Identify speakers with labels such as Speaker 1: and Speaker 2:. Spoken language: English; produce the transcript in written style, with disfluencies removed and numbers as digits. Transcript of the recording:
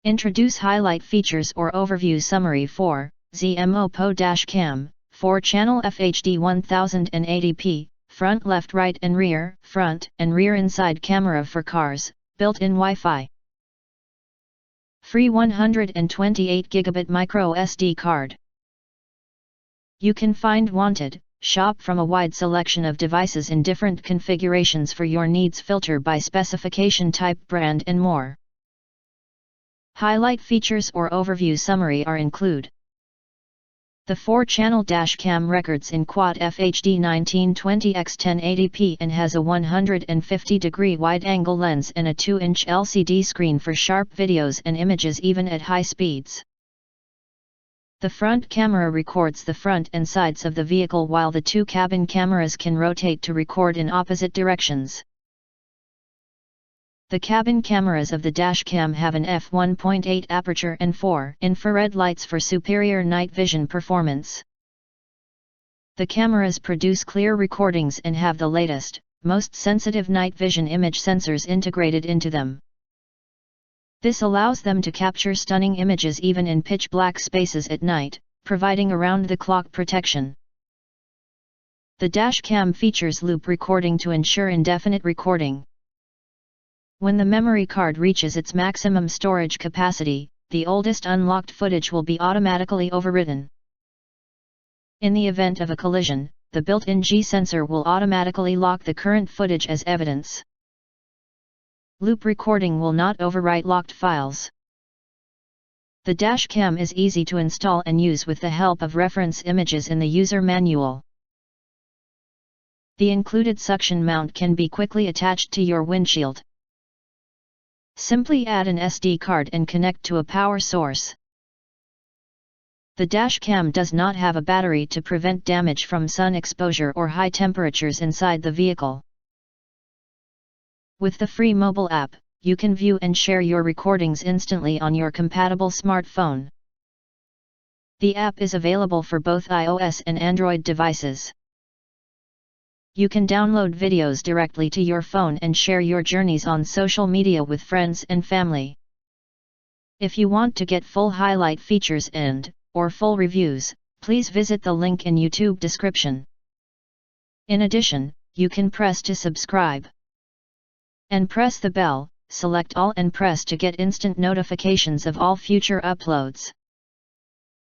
Speaker 1: Introduce highlight features or overview summary for ZMOPO Dashcam, 4-channel FHD 1080p, front left right and rear, front and rear inside camera for cars, built-in Wi-Fi. Free 128GB micro SD card. You can find wanted, shop from a wide selection of devices in different configurations for your needs, filter by specification type, brand and more. Highlight features or overview summary are include. The 4-channel dashcam records in Quad FHD 1920x 1080p and has a 150-degree wide-angle lens and a 2-inch LCD screen for sharp videos and images even at high speeds. The front camera records the front and sides of the vehicle, while the 2 cabin cameras can rotate to record in opposite directions. The cabin cameras of the dashcam have an f1.8 aperture and 4 infrared lights for superior night vision performance. The cameras produce clear recordings and have the latest, most sensitive night vision image sensors integrated into them. This allows them to capture stunning images even in pitch-black spaces at night, providing around-the-clock protection. The dashcam features loop recording to ensure indefinite recording. When the memory card reaches its maximum storage capacity, the oldest unlocked footage will be automatically overwritten. In the event of a collision, the built-in G-sensor will automatically lock the current footage as evidence. Loop recording will not overwrite locked files. The dashcam is easy to install and use with the help of reference images in the user manual. The included suction mount can be quickly attached to your windshield. Simply add an SD card and connect to a power source. The dashcam does not have a battery to prevent damage from sun exposure or high temperatures inside the vehicle. With the free mobile app, you can view and share your recordings instantly on your compatible smartphone. The app is available for both iOS and Android devices. You can download videos directly to your phone and share your journeys on social media with friends and family. If you want to get full highlight features or full reviews, please visit the link in YouTube description. In addition, you can press to subscribe. And press the bell, select all and press to get instant notifications of all future uploads.